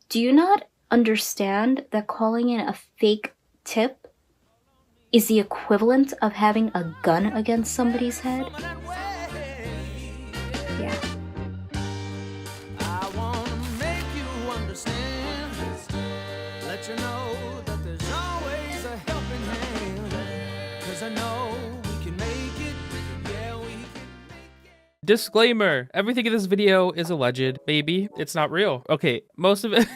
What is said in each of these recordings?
Do you not understand that calling in a fake tip is the equivalent of having a gun against somebody's head? Yeah. I wanna make you understand. Let you know that there's always a helping hand. 'Cause I know we can make it. Yeah, we can make it. Disclaimer, everything in this video is alleged. Maybe it's not real. Okay, most of it,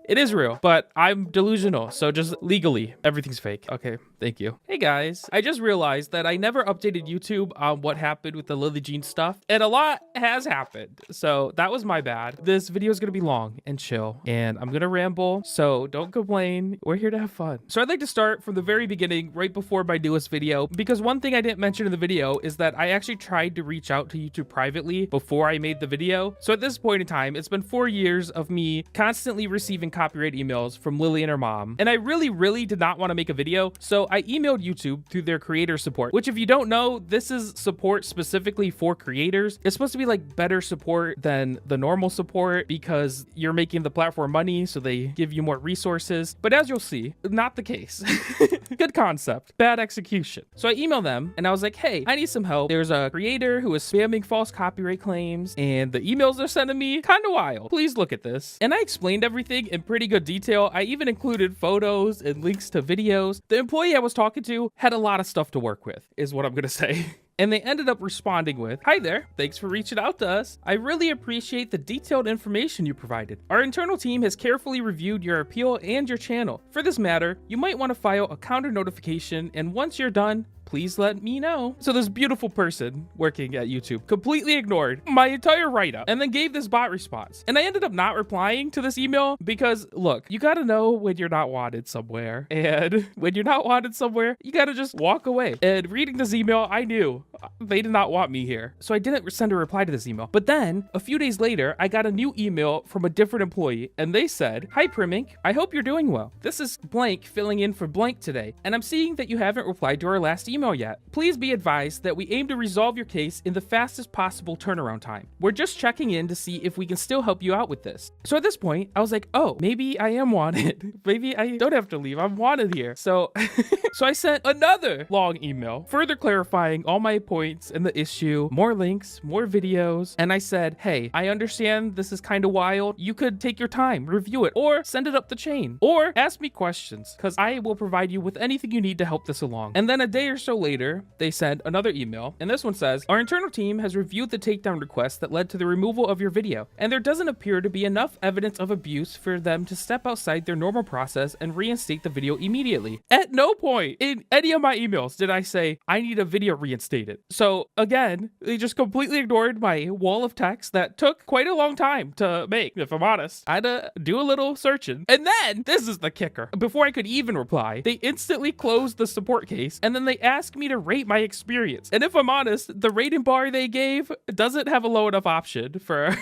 it is real, but I'm delusional. So just legally, everything's fake. Okay, thank you. Hey guys, I just realized that I never updated YouTube on what happened with the Lillee Jean stuff, and a lot has happened. So that was my bad. This video is gonna be long and chill, and I'm gonna ramble, so don't complain. We're here to have fun. So I'd like to start from the very beginning, right before my newest video, because one thing I didn't mention in the video is that I actually tried to reach out to YouTube privately before I made the video. So at this point in time, it's been 4 years of me constantly receiving copyright emails from Lillee and her mom, and I really did not want to make a video, so I emailed YouTube through their creator support, which if you don't know, this is support specifically for creators. It's supposed to be like better support than the normal support because you're making the platform money, so they give you more resources, but as you'll see, not the case. Good concept, bad execution. So I emailed them and I was like, hey, I need some help. There's a creator who is spamming false copyright claims, and the emails they're sending me kind of wild. Please look at this. And I explained everything in pretty good detail. I even included photos and links to videos. The employee I was talking to had a lot of stuff to work with, is what I'm gonna say. And they ended up responding with, hi there, thanks for reaching out to us. I really appreciate the detailed information you provided. Our internal team has carefully reviewed your appeal and your channel. For this matter, you might want to file a counter notification, and once you're done, please let me know. So this beautiful person working at YouTube completely ignored my entire write-up and then gave this bot response. And I ended up not replying to this email because, look, you gotta know when you're not wanted somewhere. And when you're not wanted somewhere, you gotta just walk away. And reading this email, I knew they did not want me here. So I didn't send a reply to this email. But then, a few days later, I got a new email from a different employee, and they said, hi Primink, I hope you're doing well. This is blank filling in for blank today, and I'm seeing that you haven't replied to our last email yet. Please be advised that we aim to resolve your case in the fastest possible turnaround time. We're just checking in to see if we can still help you out with this. So at this point, I was like, oh, maybe I am wanted. Maybe I don't have to leave. I'm wanted here. So, so I sent another long email, further clarifying all my points and the issue, more links, more videos. And I said, hey, I understand this is kind of wild. You could take your time, review it, or send it up the chain, or ask me questions, because I will provide you with anything you need to help this along. And then a day or so later, they sent another email, and this one says, our internal team has reviewed the takedown request that led to the removal of your video, and there doesn't appear to be enough evidence of abuse for them to step outside their normal process and reinstate the video immediately. At no point in any of my emails did I say, I need a video reinstated. So again, they just completely ignored my wall of text that took quite a long time to make, if I'm honest. I had to do a little searching. And then, this is the kicker. Before I could even reply, they instantly closed the support case, and then they asked me to rate my experience. And if I'm honest, the rating bar they gave doesn't have a low enough option for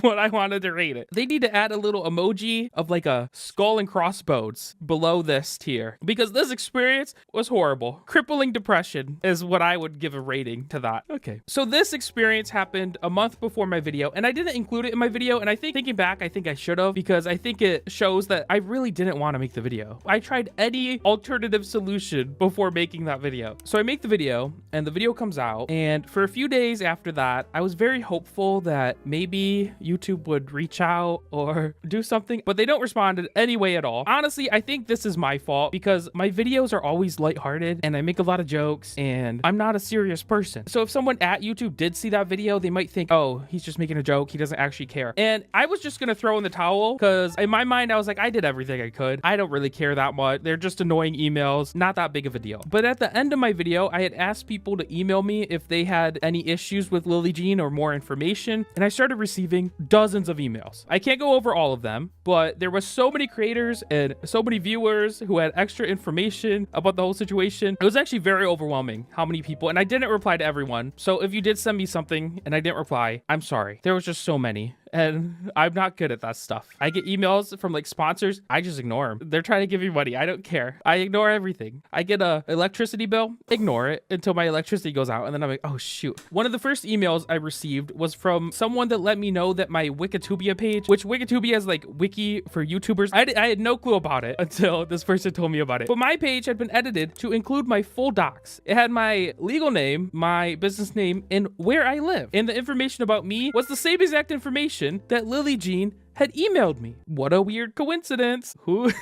what I wanted to rate it. They need to add a little emoji of like a skull and crossbones below this tier, because this experience was horrible. Crippling depression is what I would give a rating to that. Okay, so this experience happened a month before my video, and I didn't include it in my video, and I think thinking back, I think I should have, because I think it shows that I really didn't want to make the video. I tried any alternative solution before making that video. So I make the video, and the video comes out, and for a few days after that, I was very hopeful that maybe YouTube would reach out or do something, but they don't respond in any way at all. Honestly, I think this is my fault because my videos are always lighthearted, and I make a lot of jokes, and I'm not a serious person. So if someone at YouTube did see that video, they might think, oh, he's just making a joke. He doesn't actually care. And I was just gonna throw in the towel because in my mind, I was like, I did everything I could. I don't really care that much. They're just annoying emails, not that big of a deal. But at the end of my video, I had asked people to email me if they had any issues with Lillee Jean or more information, and I started receiving dozens of emails. I can't go over all of them, but there was so many creators and so many viewers who had extra information about the whole situation. It was actually very overwhelming how many people, and I didn't reply to everyone. So if you did send me something and I didn't reply, I'm sorry. There was just so many. and I'm not good at that stuff. I get emails from like sponsors. I just ignore them. They're trying to give me money. I don't care. I ignore everything. I get a electricity bill, ignore it until my electricity goes out. And then I'm like, oh shoot. One of the first emails I received was from someone that let me know that my Wikitubia page, which Wikitubia is like wiki for YouTubers. I had no clue about it until this person told me about it. But my page had been edited to include my full docs. It had my legal name, my business name, and where I live. And the information about me was the same exact information that Lillee Jean had emailed me. What a weird coincidence. Who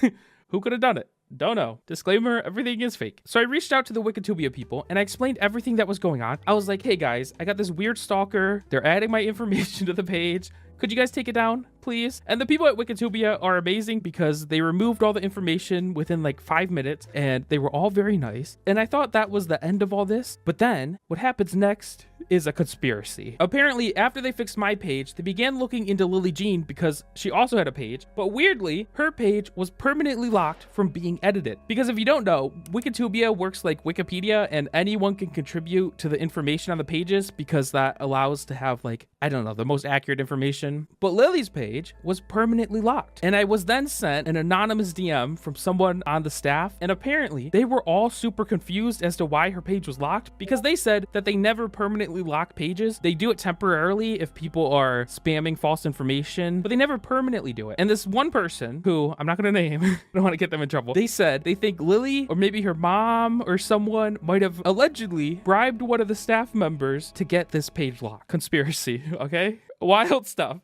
could have done it? Don't know. Disclaimer, everything is fake. So I reached out to the Wikitubia people and I explained everything that was going on. I was like, hey guys, I got this weird stalker. They're adding my information to the page. Could you guys take it down, please? And the people at Wikitubia are amazing because they removed all the information within like 5 minutes and they were all very nice. And I thought that was the end of all this. But then what happens next is a conspiracy. Apparently, after they fixed my page, they began looking into Lillee Jean because she also had a page. But weirdly, her page was permanently locked from being edited. Because if you don't know, Wikitubia works like Wikipedia and anyone can contribute to the information on the pages because that allows to have like, I don't know, the most accurate information. But Lillee's page was permanently locked. And I was then sent an anonymous DM from someone on the staff. And apparently they were all super confused as to why her page was locked because they said that they never permanently lock pages. They do it temporarily if people are spamming false information, but they never permanently do it. And this one person who I'm not going to name, I don't want to get them in trouble. They said they think Lillee or maybe her mom or someone might have allegedly bribed one of the staff members to get this page locked. Conspiracy, okay? Wild stuff.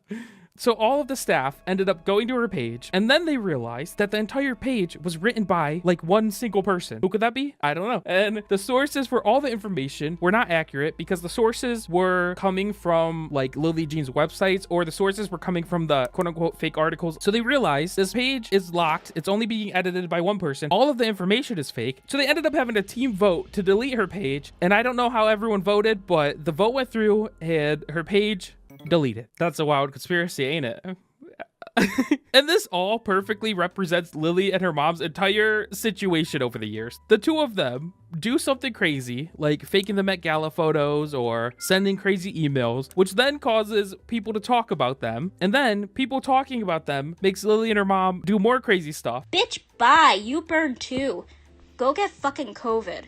So all of the staff ended up going to her page, and then they realized that the entire page was written by like one single person. Who could that be? I don't know. And the sources for all the information were not accurate because the sources were coming from like Lillee Jean's websites, or the sources were coming from the quote unquote fake articles. So they realized this page is locked. It's only being edited by one person. All of the information is fake. So they ended up having a team vote to delete her page. And I don't know how everyone voted, but the vote went through and her page deleted. That's a wild conspiracy, ain't it? And this all perfectly represents Lillee and her mom's entire situation over the years. The two of them do something crazy, like faking the Met Gala photos or sending crazy emails, which then causes people to talk about them. And then people talking about them makes Lillee and her mom do more crazy stuff. Bitch, bye. You burned too. Go get fucking COVID.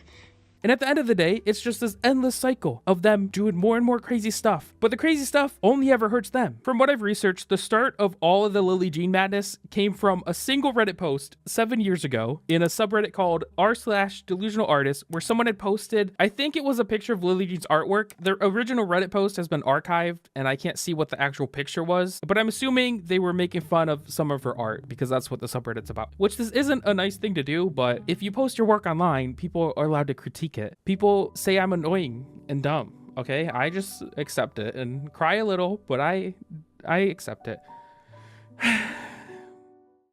And at the end of the day, it's just this endless cycle of them doing more and more crazy stuff. But the crazy stuff only ever hurts them. From what I've researched, the start of all of the Lillee Jean madness came from a single Reddit post 7 years ago in a subreddit called r/delusionalartist, where someone had posted, I think it was a picture of Lillee Jean's artwork. The original Reddit post has been archived and I can't see what the actual picture was, but I'm assuming they were making fun of some of her art because that's what the subreddit's about. Which this isn't a nice thing to do, but if you post your work online, people are allowed to critique it. People say I'm annoying and dumb. Okay, I just accept it and cry a little, but I accept it.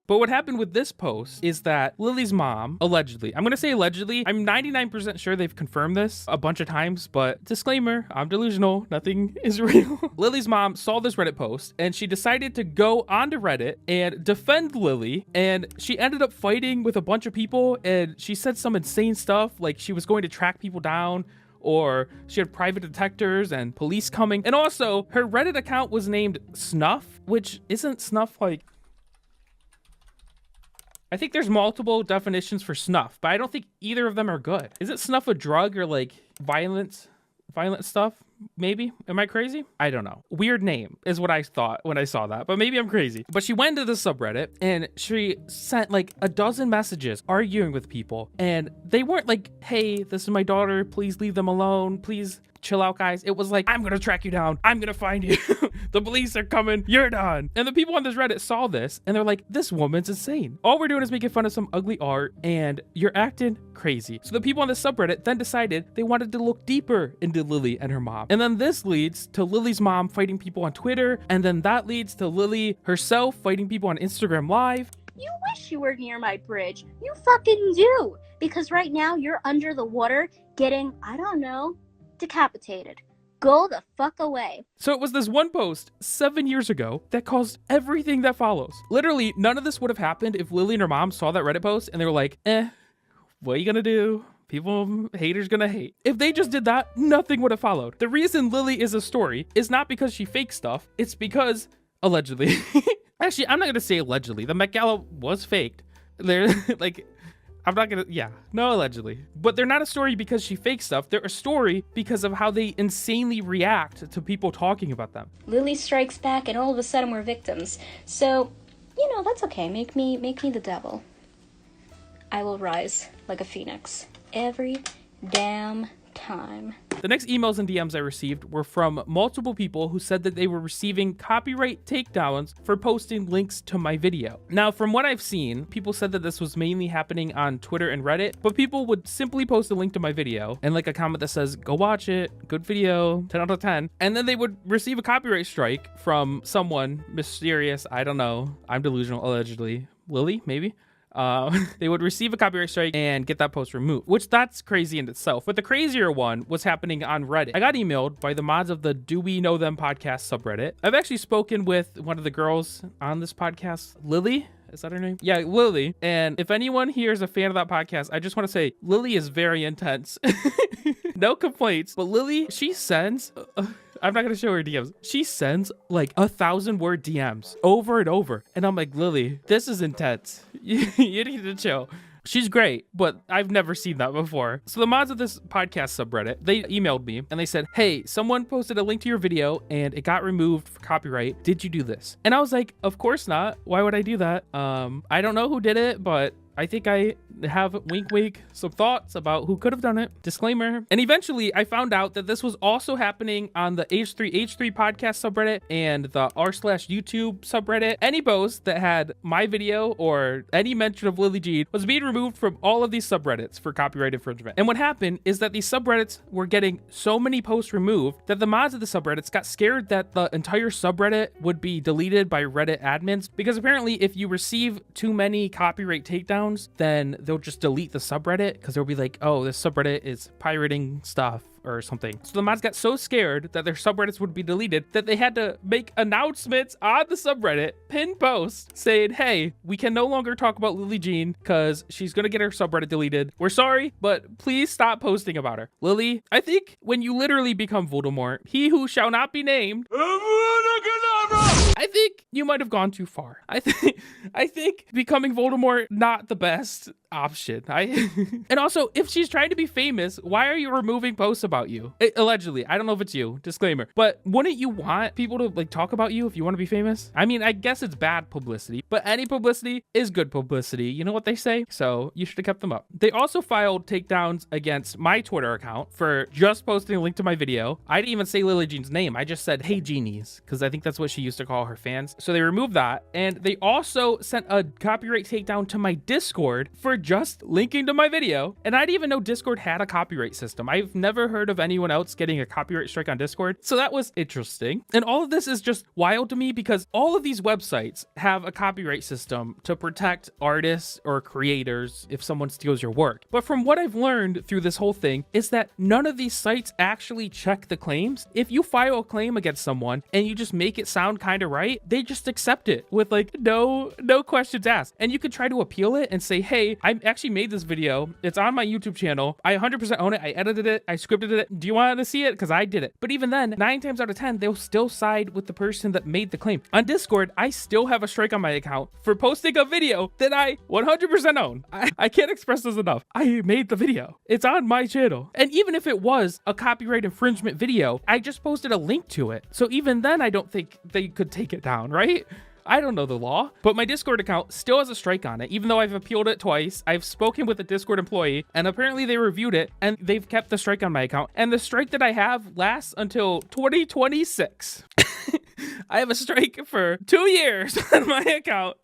But what happened with this post is that Lillee's mom, allegedly, I'm going to say allegedly, I'm 99% sure they've confirmed this a bunch of times, but disclaimer, I'm delusional, nothing is real. Lillee's mom saw this Reddit post and she decided to go onto Reddit and defend Lillee, and she ended up fighting with a bunch of people, and she said some insane stuff, like she was going to track people down, or she had private detectors and police coming. And also, her Reddit account was named Snuff, which isn't snuff like... I think there's multiple definitions for snuff, but I don't think either of them are good. Is it snuff a drug or like violent stuff? Maybe. Am I crazy? I don't know. Weird name is what I thought when I saw that, but maybe I'm crazy. But she went to the subreddit and she sent like a dozen messages arguing with people, and they weren't like, hey, this is my daughter, please leave them alone, please chill out, guys. It was like, I'm gonna track you down, I'm gonna find you, the police are coming, you're done. And the people on this Reddit saw this and they're like, this woman's insane. All we're doing is making fun of some ugly art and you're acting crazy. So the people on the subreddit then decided they wanted to look deeper into Lillee and her mom. And then this leads to Lillee's mom fighting people on Twitter, and then that leads to Lillee herself fighting people on Instagram Live. You wish you were near my bridge. You fucking do. Because right now you're under the water getting, I don't know, decapitated. Go the fuck away. So it was this one post 7 years ago that caused everything that follows. Literally, none of this would have happened if Lillee and her mom saw that Reddit post and they were like, what are you gonna do? Haters gonna hate. If they just did that, nothing would have followed. The reason Lillee is a story is not because she fakes stuff. It's because Allegedly. Actually, I'm not gonna say allegedly. The Met Gala was faked. They're like, I'm not gonna, yeah, no, allegedly. But they're not a story because she fakes stuff. They're a story because of how they insanely react to people talking about them. Lillee strikes back, and all of a sudden we're victims. So, you know, that's okay. Make me the devil. I will rise like a phoenix every damn time. The next emails and DMs I received were from multiple people who said that they were receiving copyright takedowns for posting links to my video. Now, from what I've seen, people said that this was mainly happening on Twitter and Reddit, but people would simply post a link to my video and like a comment that says, go watch it, good video, 10 out of 10. And then they would receive a copyright strike from someone mysterious, I don't know, I'm delusional, allegedly. Lillee, maybe? They would receive a copyright strike and get that post removed, which that's crazy in itself. But the crazier one was happening on Reddit. I got emailed by the mods of the Do We Know Them podcast subreddit. I've actually spoken with one of the girls on this podcast, Lillee. Is that her name? Yeah, Lillee. And if anyone here is a fan of that podcast, I just want to say Lillee is very intense. No complaints. But Lillee, she sends... I'm not going to show her DMs. She sends like 1,000-word DMs over and over. And I'm like, Lillee, this is intense. You need to chill. She's great, but I've never seen that before. So the mods of this podcast subreddit, they emailed me and they said, hey, someone posted a link to your video and it got removed for copyright. Did you do this? And I was like, of course not. Why would I do that? I don't know who did it, but I think I have, wink wink, some thoughts about who could have done it. Disclaimer. And eventually I found out that this was also happening on the H3H3 podcast subreddit and the r/YouTube subreddit. Any post that had my video or any mention of Lillee Jean was being removed from all of these subreddits for copyright infringement. And what happened is that these subreddits were getting so many posts removed that the mods of the subreddits got scared that the entire subreddit would be deleted by Reddit admins, because apparently if you receive too many copyright takedowns, then they'll just delete the subreddit because they'll be like, oh, this subreddit is pirating stuff or something. So the mods got so scared that their subreddits would be deleted that they had to make announcements on the subreddit, pin posts saying, hey, we can no longer talk about Lillee Jean because she's going to get her subreddit deleted. We're sorry, but please stop posting about her. Lillee, I think when you literally become Voldemort, he who shall not be named, I think you might have gone too far. I think becoming Voldemort, not the best option. And also, if she's trying to be famous, why are you removing posts about you? Allegedly, I don't know if it's you, disclaimer, but wouldn't you want people to like talk about you if you want to be famous? I mean, I guess it's bad publicity, but any publicity is good publicity. You know what they say? So you should have kept them up. They also filed takedowns against my Twitter account for just posting a link to my video. I didn't even say Lillee Jean's name. I just said, hey, genies, because I think that's what she used to call her fans. So they removed that. And they also sent a copyright takedown to my Discord for just linking to my video. And I didn't even know Discord had a copyright system. I've never heard of anyone else getting a copyright strike on Discord. So that was interesting. And all of this is just wild to me because all of these websites have a copyright system to protect artists or creators if someone steals your work. But from what I've learned through this whole thing is that none of these sites actually check the claims. If you file a claim against someone and you just make it sound kind of right, they just accept it with like no questions asked. And you could try to appeal it and say, hey, I actually made this video. It's on my YouTube channel. I 100% own it. I edited it. I scripted it. Do you want to see it? Because I did it. But even then, 9 times out of 10, they'll still side with the person that made the claim. On Discord, I still have a strike on my account for posting a video that I 100% own. I can't express this enough. I made the video. It's on my channel. And even if it was a copyright infringement video, I just posted a link to it. So even then, I don't think they could take it down, right? I don't know the law, but my Discord account still has a strike on it, even though I've appealed it twice. I've spoken with a Discord employee, and apparently they reviewed it, and they've kept the strike on my account. And the strike that I have lasts until 2026. I have a strike for 2 years on my account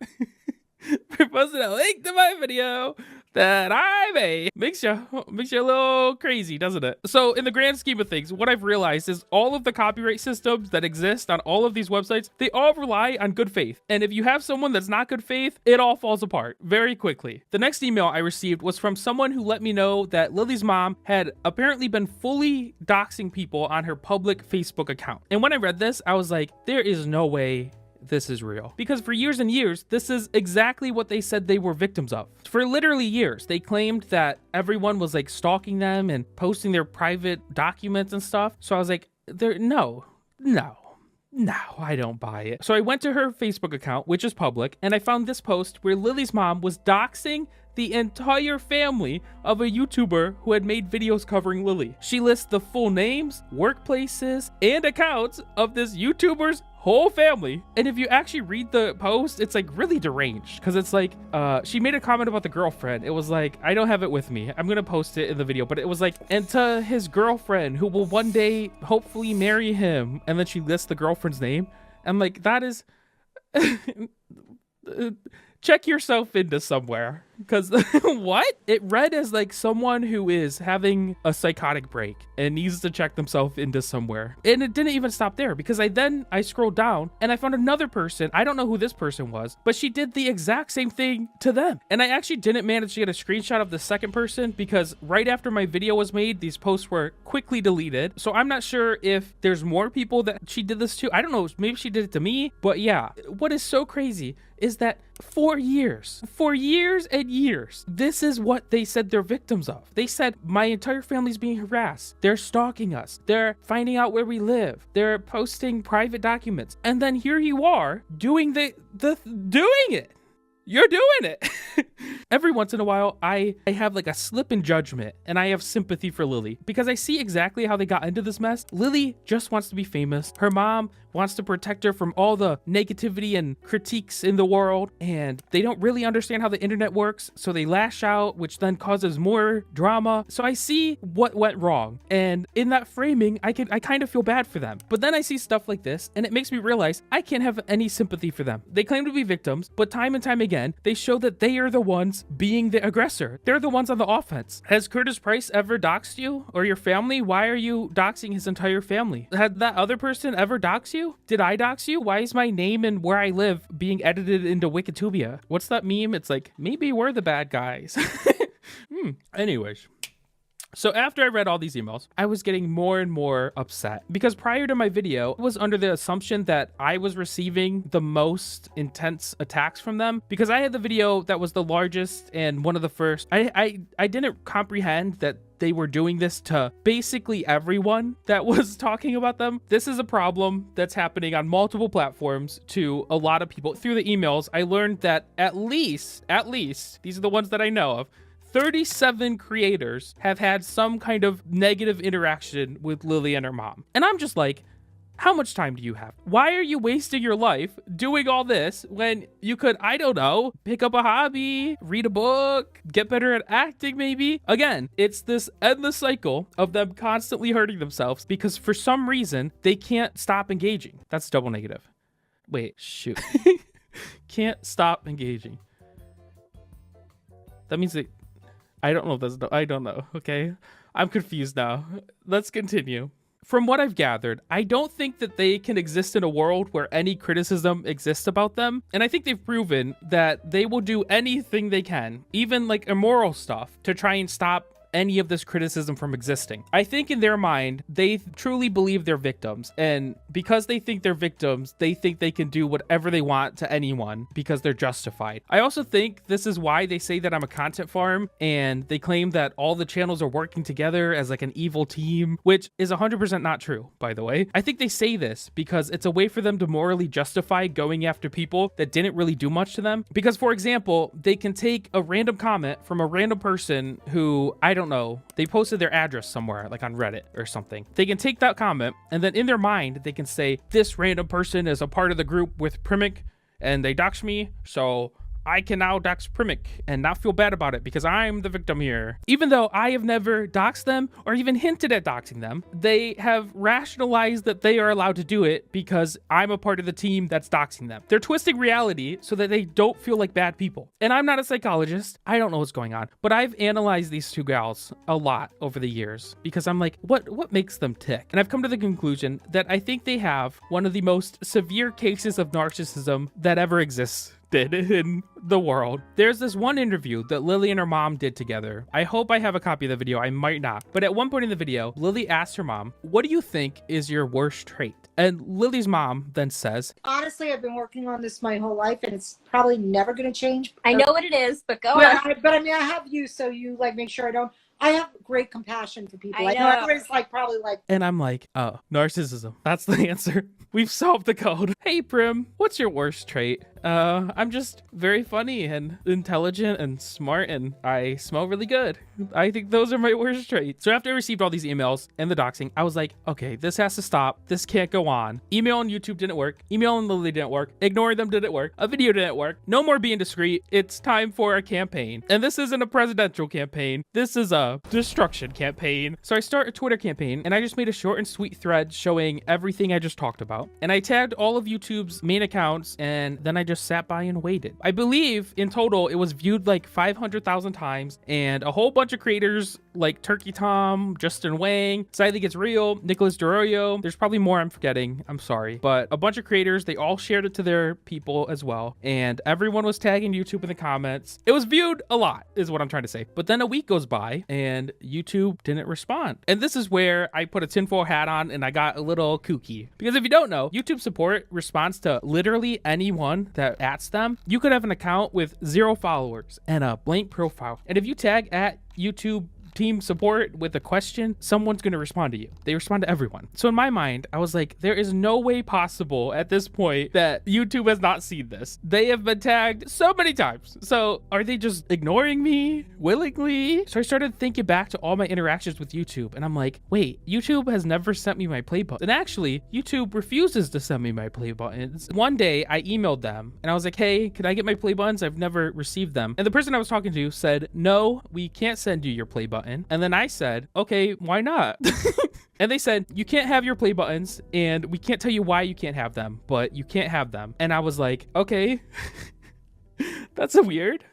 for posting a link to my video that I made. Makes you a little crazy, doesn't it? So in the grand scheme of things, what I've realized is all of the copyright systems that exist on all of these websites, they all rely on good faith. And if you have someone that's not good faith, it all falls apart very quickly. The next email I received was from someone who let me know that Lillee's mom had apparently been fully doxing people on her public Facebook account. And when I read this, I was like, there is no way this is real. Because for years and years, this is exactly what they said they were victims of. For literally years, they claimed that everyone was like stalking them and posting their private documents and stuff. So I was like, no No, I don't buy it. So I went to her Facebook account, which is public, and I found this post where Lillee's mom was doxing the entire family of a YouTuber who had made videos covering Lillee. She lists the full names, workplaces, and accounts of this YouTuber's whole family. And if you actually read the post, it's like really deranged, because it's like she made a comment about the girlfriend. It was like, I don't have it with me, I'm gonna post it in the video, but it was like, and to his girlfriend who will one day hopefully marry him, and then she lists the girlfriend's name. And like, that is check yourself into somewhere, because what? It read as like someone who is having a psychotic break and needs to check themselves into somewhere. And it didn't even stop there, because I scrolled down and I found another person. I don't know who this person was, but she did the exact same thing to them. And I actually didn't manage to get a screenshot of the second person, because right after my video was made, these posts were quickly deleted. So I'm not sure if there's more people that she did this to. I don't know, maybe she did it to me. But yeah, what is so crazy is that for years and years, this is what they said they're victims of. They said, my entire family's being harassed. They're stalking us. They're finding out where we live. They're posting private documents. And then here you are doing doing it. You're doing it. Every once in a while, I have like a slip in judgment, and I have sympathy for Lillee, because I see exactly how they got into this mess. Lillee just wants to be famous. Her mom wants to protect her from all the negativity and critiques in the world, and they don't really understand how the internet works, so they lash out, which then causes more drama. So I see what went wrong, and in that framing, I kind of feel bad for them. But then I see stuff like this, and it makes me realize I can't have any sympathy for them. They claim to be victims, but time and time again, they show that they are the ones being the aggressor. They're the ones on the offense. Has Curtis Price ever doxed you or your family? Why are you doxing his entire family? Had that other person ever doxed you? Did I dox you? Why is my name and where I live being edited into Wikitubia? What's that meme? It's like, maybe we're the bad guys. Anyways. So after I read all these emails, I was getting more and more upset, because prior to my video, I was under the assumption that I was receiving the most intense attacks from them, because I had the video that was the largest and one of the first. I didn't comprehend that they were doing this to basically everyone that was talking about them. This is a problem that's happening on multiple platforms to a lot of people. Through the emails, I learned that at least, these are the ones that I know of, 37 creators have had some kind of negative interaction with Lillee and her mom. And I'm just like, how much time do you have? Why are you wasting your life doing all this when you could, I don't know, pick up a hobby, read a book, get better at acting maybe? Again, it's this endless cycle of them constantly hurting themselves because for some reason they can't stop engaging. That's double negative. Wait, shoot. Can't stop engaging. That means that I don't know. I don't know. Okay. I'm confused now. Let's continue. From what I've gathered, I don't think that they can exist in a world where any criticism exists about them. And I think they've proven that they will do anything they can, even like immoral stuff, to try and stop any of this criticism from existing. I think in their mind, they truly believe they're victims. And because they think they're victims, they think they can do whatever they want to anyone because they're justified. I also think this is why they say that I'm a content farm, and they claim that all the channels are working together as like an evil team, which is 100% not true, by the way. I think they say this because it's a way for them to morally justify going after people that didn't really do much to them. Because, for example, they can take a random comment from a random person who, I don't know, they posted their address somewhere, like on Reddit or something. They can take that comment, and then in their mind, they can say, this random person is a part of the group with Primink, and they doxed me, so I can now dox Primink and not feel bad about it because I'm the victim here. Even though I have never doxed them or even hinted at doxing them, they have rationalized that they are allowed to do it because I'm a part of the team that's doxing them. They're twisting reality so that they don't feel like bad people. And I'm not a psychologist. I don't know what's going on, but I've analyzed these two gals a lot over the years because I'm like, what makes them tick? And I've come to the conclusion that I think they have one of the most severe cases of narcissism that ever exists in the world. There's this one interview that Lillee and her mom did together. I hope I have a copy of the video. I might not. But at one point in the video, Lillee asked her mom, what do you think is your worst trait? And Lillee's mom then says, honestly, I've been working on this my whole life and it's probably never going to change. I know what it is, but go on. But I mean, I have you, so you like make sure I have great compassion for people. I I know know. everybody's like probably like, and I'm like, oh, narcissism. That's the answer. We've solved the code. Hey, Prim, what's your worst trait? I'm just very funny and intelligent and smart, and I smell really good. I think those are my worst traits. So after I received all these emails and the doxing, I was like, okay, this has to stop. This can't go on. Email on YouTube didn't work. Email on Lillee didn't work. Ignoring them didn't work. A video didn't work. No more being discreet. It's time for a campaign. And this isn't a presidential campaign. This is a destruction campaign. So I start a Twitter campaign, and I just made a short and sweet thread showing everything I just talked about. And I tagged all of YouTube's main accounts, and then I just sat by and waited. I believe in total it was viewed like 500,000 times, and a whole bunch of creators like Turkey Tom, Justin Wang, Siley Gets Real, Nicholas DeRoyo. There's probably more I'm forgetting. I'm sorry. But a bunch of creators, they all shared it to their people as well. And everyone was tagging YouTube in the comments. It was viewed a lot, is what I'm trying to say. But then a week goes by and YouTube didn't respond. And this is where I put a tinfoil hat on and I got a little kooky. Because if you don't know, YouTube support responds to literally anyone that ats them. You could have an account with 0 followers and a blank profile. And if you tag at YouTube team support with a question, someone's going to respond to you. They respond to everyone. So in my mind, I was like, there is no way possible at this point that YouTube has not seen this. They have been tagged so many times. So are they just ignoring me willingly? So I started thinking back to all my interactions with YouTube, and I'm like, wait, YouTube has never sent me my play button. And actually, YouTube refuses to send me my play buttons. One day I emailed them and I was like, hey, can I get my play buttons? I've never received them. And the person I was talking to said, no, we can't send you your play button. And then I said, okay, why not? And they said, you can't have your play buttons and we can't tell you why you can't have them, but you can't have them. And I was like, okay, that's a weird.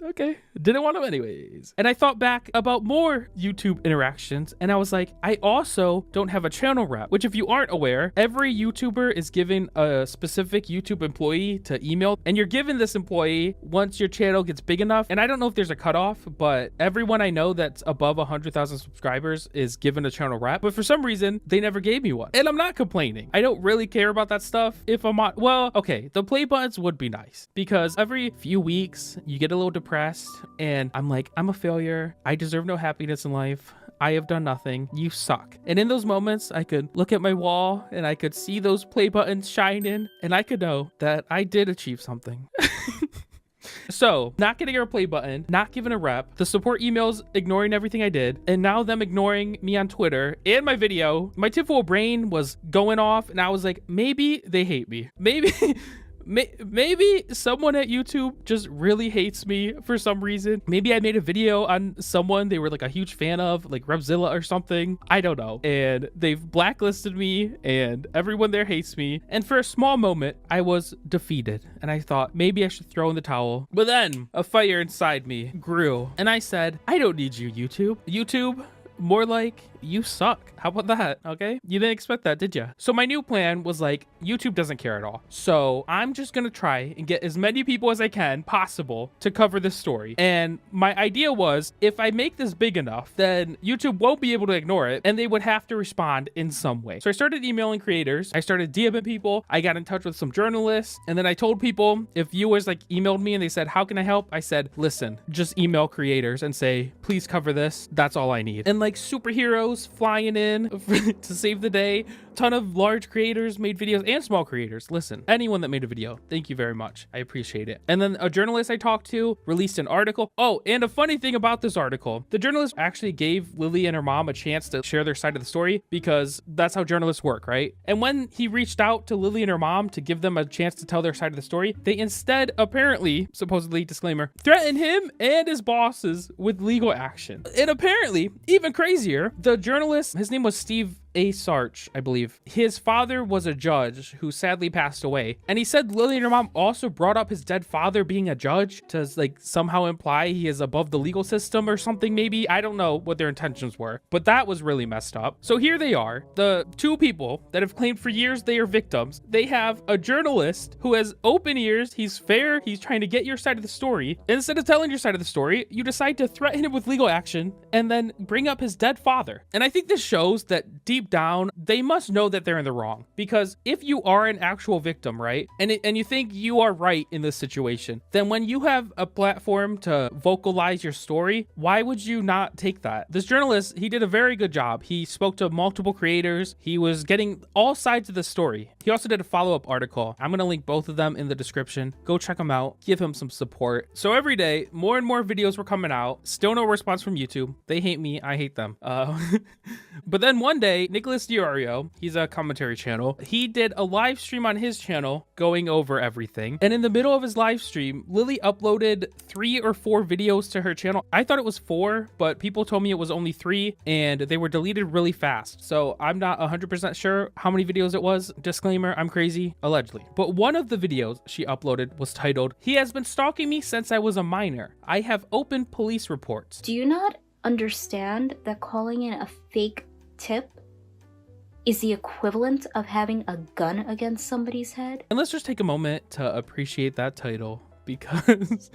Okay, didn't want them anyways. And I thought back about more YouTube interactions, and I was like, I also don't have a channel rep, which if you aren't aware, every YouTuber is given a specific YouTube employee to email, and you're given this employee once your channel gets big enough. And I don't know if there's a cutoff, but everyone I know that's above 100,000 subscribers is given a channel rep, but for some reason, they never gave me one. And I'm not complaining. I don't really care about that stuff. If I'm on, well, okay, the play buttons would be nice, because every few weeks, you get a little depressed, and I'm like, I'm a failure. I deserve no happiness in life. I have done nothing. You suck. And in those moments, I could look at my wall and I could see those play buttons shining, and I could know that I did achieve something. So, not getting a play button, not giving a rep, the support emails ignoring everything I did, and now them ignoring me on Twitter and my video. My tinfoil brain was going off, and I was like, maybe they hate me. Maybe someone at YouTube just really hates me for some reason. Maybe I made a video on someone they were like a huge fan of, like Revzilla or something. I don't know. And they've blacklisted me, and everyone there hates me. And for a small moment, I was defeated. And I thought maybe I should throw in the towel. But then a fire inside me grew. And I said, I don't need you, YouTube. YouTube, more like you suck. How about that? Okay, you didn't expect that, did you? So my new plan was like, YouTube doesn't care at all, so I'm just gonna try and get as many people as I can possible to cover this story. And my idea was, if I make this big enough, then YouTube won't be able to ignore it, and they would have to respond in some way. So I started emailing creators, I started DMing people, I got in touch with some journalists, and then I told people, if viewers like emailed me and they said, how can I help? I said, listen, just email creators and say, please cover this. That's all I need. And like superheroes flying in to save the day. Ton of large creators made videos, and small creators. Listen, anyone that made a video, thank you very much. I appreciate it. And then a journalist I talked to released an article. Oh, and a funny thing about this article, the journalist actually gave Lillee and her mom a chance to share their side of the story, because that's how journalists work, right? And when he reached out to Lillee and her mom to give them a chance to tell their side of the story, they instead apparently, supposedly, disclaimer, threatened him and his bosses with legal action. And apparently, even crazier, the journalist, his name was Steve A. Sarch, I believe. His father was a judge who sadly passed away. And he said Lillee and her mom also brought up his dead father being a judge to like somehow imply he is above the legal system or something maybe. I don't know what their intentions were, but that was really messed up. So here they are, the two people that have claimed for years they are victims. They have a journalist who has open ears. He's fair. He's trying to get your side of the story. Instead of telling your side of the story, you decide to threaten him with legal action and then bring up his dead father. And I think this shows that deep deep down, they must know that they're in the wrong. Because if you are an actual victim, right, and you think you are right in this situation, then when you have a platform to vocalize your story, why would you not take that? This journalist, he did a very good job. He spoke to multiple creators. He was getting all sides of the story. He also did a follow-up article. I'm going to link both of them in the description. Go check them out. Give him some support. So every day, more and more videos were coming out. Still no response from YouTube. They hate me. I hate them. But then one day, Nicholas Diorio, he's a commentary channel, he did a live stream on his channel going over everything. And in the middle of his live stream, Lillee uploaded 3 or 4 videos to her channel. I thought it was 4, but people told me it was only 3 and they were deleted really fast. So I'm not 100% sure how many videos it was. Disclaimer, I'm crazy, allegedly. But one of the videos she uploaded was titled, "He has been stalking me since I was a minor. I have open police reports." Do you not understand that calling in a fake tip is the equivalent of having a gun against somebody's head? And let's just take a moment to appreciate that title because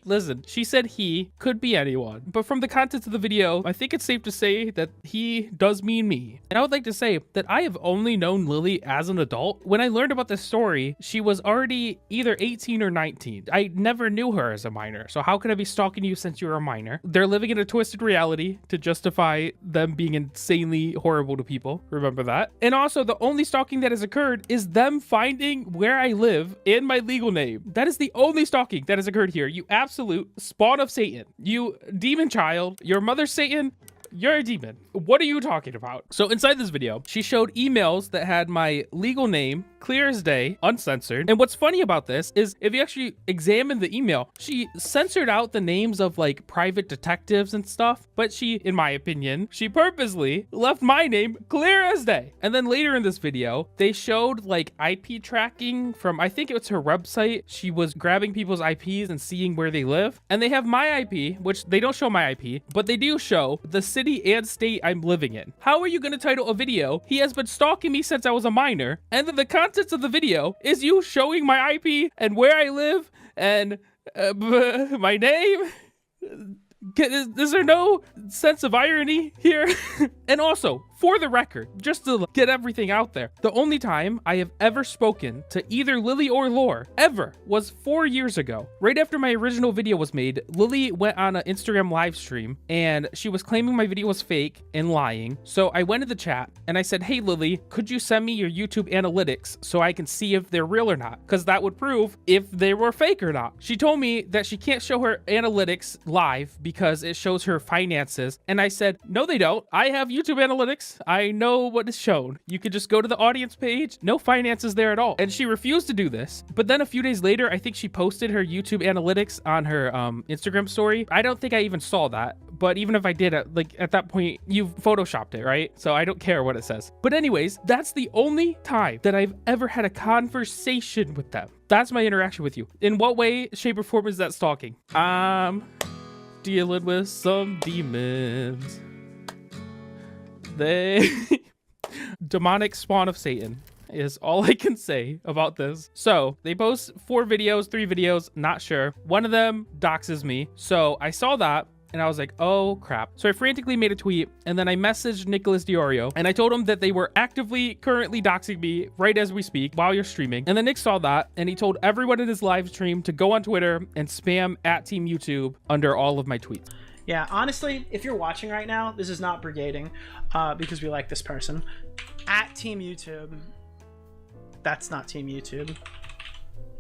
listen, she said he could be anyone, but from the contents of the video, I think it's safe to say that he does mean me. And I would like to say that I have only known Lillee as an adult. When I learned about this story, she was already either 18 or 19. I never knew her as a minor, so how could I be stalking you since you were a minor? They're living in a twisted reality to justify them being insanely horrible to people. Remember that. And also, the only stalking that has occurred is them finding where I live and my legal name. That is the only stalking that has occurred here. You absolute spawn of Satan. You demon child. Your mother's Satan. You're a demon. What are you talking about? So inside this video, she showed emails that had my legal name, clear as day, uncensored. And what's funny about this is if you actually examine the email, she censored out the names of like private detectives and stuff. But she, in my opinion, she purposely left my name clear as day. And then later in this video, they showed like IP tracking from, I think it was her website. She was grabbing people's IPs and seeing where they live. And they have my IP, which they don't show my IP, but they do show the city and state I'm living in. How are you going to title a video, "He has been stalking me since I was a minor," and then the contents of the video is you showing my IP and where I live and my name? Is there no sense of irony here? And also, for the record, just to get everything out there, the only time I have ever spoken to either Lillee or Lore, ever, was 4 years ago. Right after my original video was made, Lillee went on an Instagram live stream and she was claiming my video was fake and lying. So I went in the chat and I said, "Hey Lillee, could you send me your YouTube analytics so I can see if they're real or not? Because that would prove if they were fake or not." She told me that she can't show her analytics live because it shows her finances. And I said, "No, they don't. I have YouTube analytics. I know what is shown. You could just go to the audience page. No finances there at all." And she refused to do this. But then a few days later, I think she posted her YouTube analytics on her Instagram story. I don't think I even saw that. But even if I did, like at that point, you've photoshopped it, right? So I don't care what it says. But anyways, that's the only time that I've ever had a conversation with them. That's my interaction with you. In what way, shape, or form is that stalking? Dealing with some demons. They demonic spawn of Satan is all I can say about this. So they post 4 videos, 3 videos, not sure. One of them doxes me. So I saw that and I was like, oh crap. So I frantically made a tweet and then I messaged Nicholas Diorio and I told him that they were actively currently doxing me right as we speak while you're streaming. And then Nick saw that and he told everyone in his live stream to go on Twitter and spam @TeamYouTube under all of my tweets. Yeah, honestly, if you're watching right now, this is not brigading because we like this person. @TeamYouTube, that's not Team YouTube.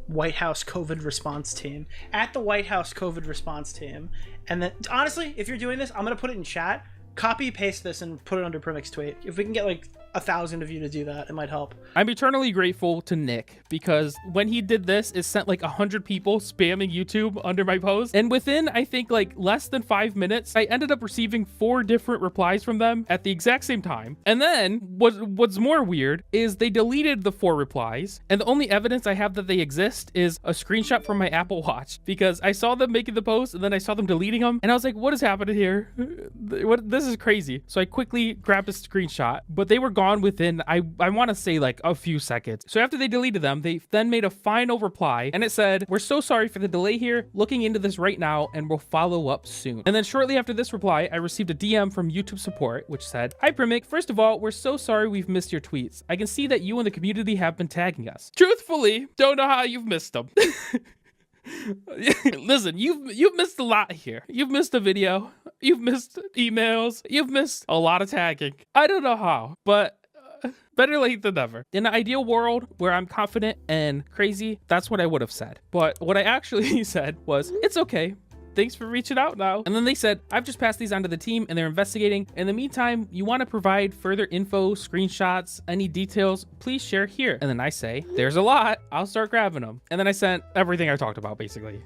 White House COVID response team. @the White House COVID response team. And then, honestly, if you're doing this, I'm going to put it in chat. Copy, paste this, and put it under Primink's tweet. If we can get like 1,000 of you to do that, it might help. I'm eternally grateful to Nick because when he did this, it sent like 100 people spamming YouTube under my post. And within, I think like less than 5 minutes, I ended up receiving 4 different replies from them at the exact same time. And then what's more weird is they deleted the 4 replies. And the only evidence I have that they exist is a screenshot from my Apple Watch because I saw them making the post and then I saw them deleting them. And I was like, what is happening here? This is crazy. So I quickly grabbed a screenshot, but they were gone gone within, I want to say like a few seconds. So after they deleted them, they then made a final reply and it said, "We're so sorry for the delay here, looking into this right now and we'll follow up soon." And then shortly after this reply, I received a DM from YouTube support, which said, "Hi Primink, first of all, we're so sorry we've missed your tweets. I can see that you and the community have been tagging us. Truthfully, don't know how you've missed them." Listen, you've missed a lot here. You've missed a video, you've missed emails, you've missed a lot of tagging. I don't know how, but better late than never. In an ideal world where I'm confident and crazy, that's what I would have said. But what I actually said was, "It's okay. Thanks for reaching out now." And then they said, "I've just passed these on to the team and they're investigating. In the meantime, you want to provide further info, screenshots, any details, please share here." And then I say, "There's a lot. I'll start grabbing them." And then I sent everything I talked about, basically.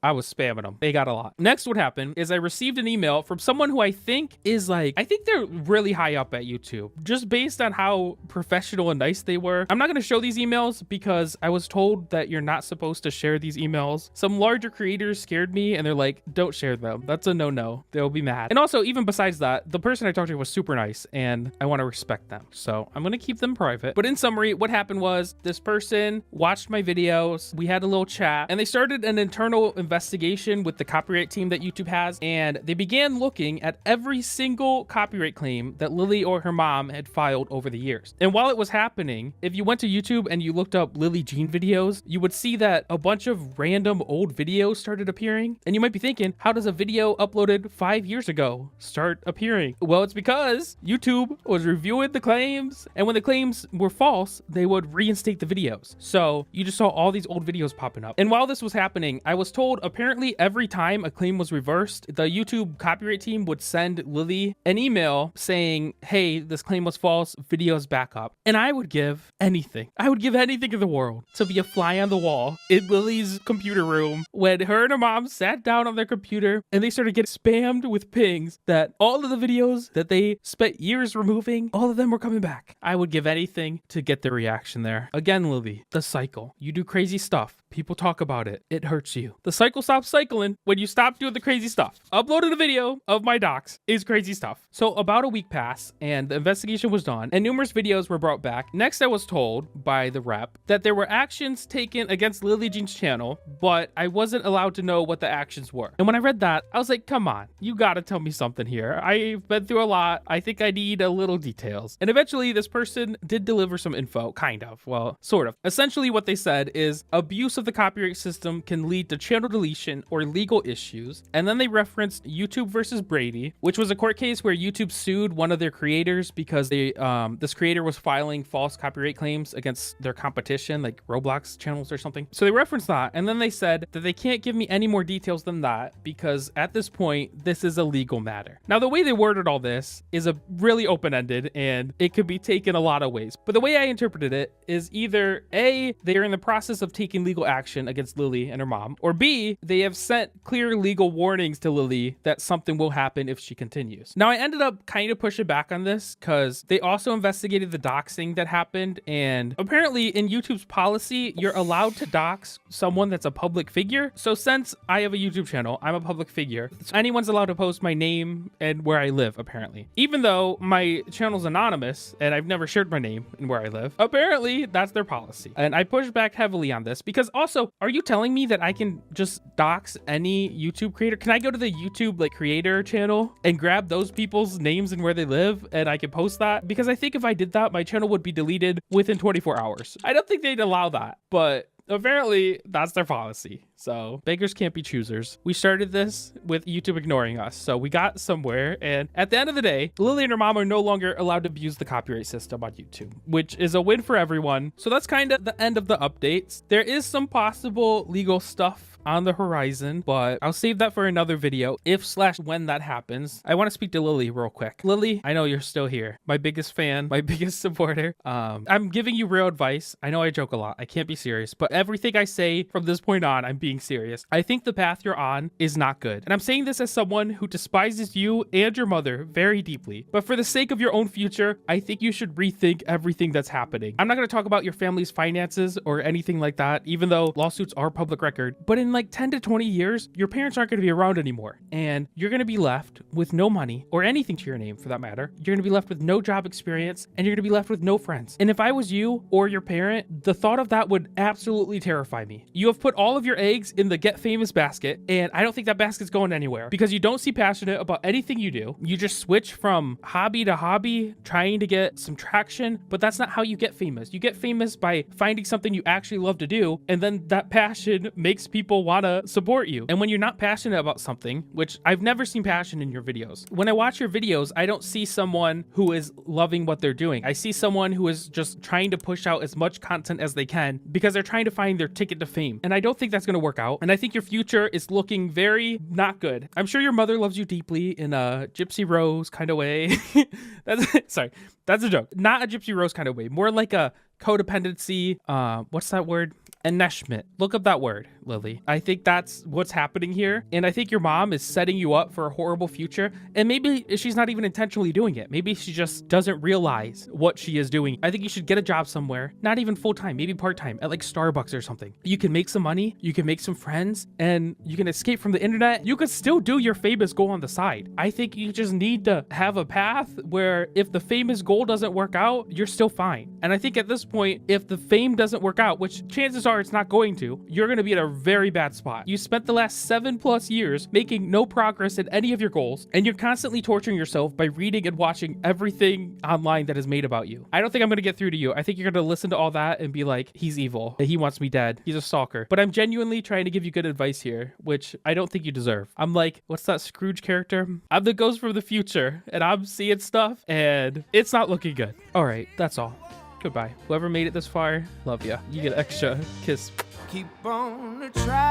I was spamming them. They got a lot. Next, what happened is I received an email from someone who I think they're really high up at YouTube, just based on how professional and nice they were. I'm not going to show these emails because I was told that you're not supposed to share these emails. Some larger creators scared me and they're like, "Don't share them. That's a no-no. They'll be mad." And also, even besides that, the person I talked to was super nice and I want to respect them. So I'm going to keep them private. But in summary, what happened was this person watched my videos. We had a little chat and they started an internal investigation with the copyright team that YouTube has, and they began looking at every single copyright claim that Lillee or her mom had filed over the years. And while it was happening, if you went to YouTube and you looked up Lillee Jean videos, you would see that a bunch of random old videos started appearing. And you might be thinking, how does a video uploaded 5 years ago start appearing? Well, it's because YouTube was reviewing the claims, and when the claims were false, they would reinstate the videos. So you just saw all these old videos popping up. And while this was happening, I was told apparently every time a claim was reversed, the YouTube copyright team would send Lillee an email saying, "Hey, this claim was false, videos back up." And I would give anything. I would give anything in the world to be a fly on the wall in Lillee's computer room when her and her mom sat down on their computer and they started getting spammed with pings that all of the videos that they spent years removing, all of them were coming back. I would give anything to get the reaction there. Again, Lillee, the cycle. You do crazy stuff. People talk about it. It hurts you. The cycle stops cycling when you stop doing the crazy stuff. Uploaded a video of my docs is crazy stuff. So about a week passed and the investigation was done and numerous videos were brought back. Next, I was told by the rep that there were actions taken against Lillee Jean's channel, but I wasn't allowed to know what the actions were. And when I read that, I was like, come on, you gotta tell me something here. I've been through a lot. I think I need a little details. And eventually this person did deliver some info, kind of. Well, sort of. Essentially what they said is abuse of the copyright system can lead to channel deletion or legal issues. And then they referenced YouTube versus Brady, which was a court case where YouTube sued one of their creators because this creator was filing false copyright claims against their competition, like Roblox channels or something. So they referenced that. And then they said that they can't give me any more details than that because at this point, this is a legal matter. Now, the way they worded all this is a really open-ended and it could be taken a lot of ways. But the way I interpreted it is either A, they are in the process of taking legal action against Lillee and her mom, or B, they have sent clear legal warnings to Lillee that something will happen if she continues. Now, I ended up kind of pushing back on this because they also investigated the doxing that happened, and apparently in YouTube's policy, you're allowed to dox someone that's a public figure. So since I have a YouTube channel, I'm a public figure, so anyone's allowed to post my name and where I live, apparently. Even though my channel's anonymous and I've never shared my name and where I live, apparently that's their policy. And I pushed back heavily on this because also, are you telling me that I can just dox any YouTube creator? Can I go to the YouTube creator channel and grab those people's names and where they live and I can post that? Because I think if I did that, my channel would be deleted within 24 hours. I don't think they'd allow that, but apparently that's their policy. So beggars can't be choosers. We started this with YouTube ignoring us, so we got somewhere. And at the end of the day, Lillee and her mom are no longer allowed to abuse the copyright system on YouTube, which is a win for everyone. So that's kind of the end of the updates. There is some possible legal stuff on the horizon, but I'll save that for another video if/when that happens. I want to speak to Lillee real quick. Lillee, I know you're still here. My biggest fan, my biggest supporter. I'm giving you real advice. I know I joke a lot. I can't be serious, but everything I say from this point on, I'm being serious. I think the path you're on is not good. And I'm saying this as someone who despises you and your mother very deeply. But for the sake of your own future, I think you should rethink everything that's happening. I'm not going to talk about your family's finances or anything like that, even though lawsuits are public record. But in like 10 to 20 years, your parents aren't going to be around anymore. And you're going to be left with no money or anything to your name for that matter. You're going to be left with no job experience and you're going to be left with no friends. And if I was you or your parent, the thought of that would absolutely terrify me. You have put all of your eggs in the get famous basket, and I don't think that basket's going anywhere because you don't seem passionate about anything you do. You just switch from hobby to hobby, trying to get some traction, but that's not how you get famous. You get famous by finding something you actually love to do, and then that passion makes people want to support you. And when you're not passionate about something, which I've never seen passion in your videos, when I watch your videos, I don't see someone who is loving what they're doing. I see someone who is just trying to push out as much content as they can because they're trying to find their ticket to fame. And I don't think that's going to work out. And I think your future is looking very not good. I'm sure your mother loves you deeply in a Gypsy Rose kind of way. Sorry, that's a joke. Not a Gypsy Rose kind of way. More like a codependency. What's that word? Enmeshment. Look up that word, Lillee. I think that's what's happening here. And I think your mom is setting you up for a horrible future. And maybe she's not even intentionally doing it. Maybe she just doesn't realize what she is doing. I think you should get a job somewhere, not even full-time, maybe part-time at like Starbucks or something. You can make some money, you can make some friends, and you can escape from the internet. You could still do your famous goal on the side. I think you just need to have a path where if the famous goal doesn't work out, you're still fine. And I think at this point, if the fame doesn't work out, which chances are it's not going to, you're going to be in a very bad spot. You spent the last 7+ years making no progress in any of your goals, and you're constantly torturing yourself by reading and watching everything online that is made about you. I don't think I'm going to get through to you. I think you're going to listen to all that and be like, he's evil. He wants me dead. He's a stalker. But I'm genuinely trying to give you good advice here, which I don't think you deserve. I'm like, what's that Scrooge character? I'm the ghost from the future, and I'm seeing stuff, and it's not looking good. All right, that's all. Goodbye. Whoever made it this far, love ya. You get an extra kiss. Keep on trying.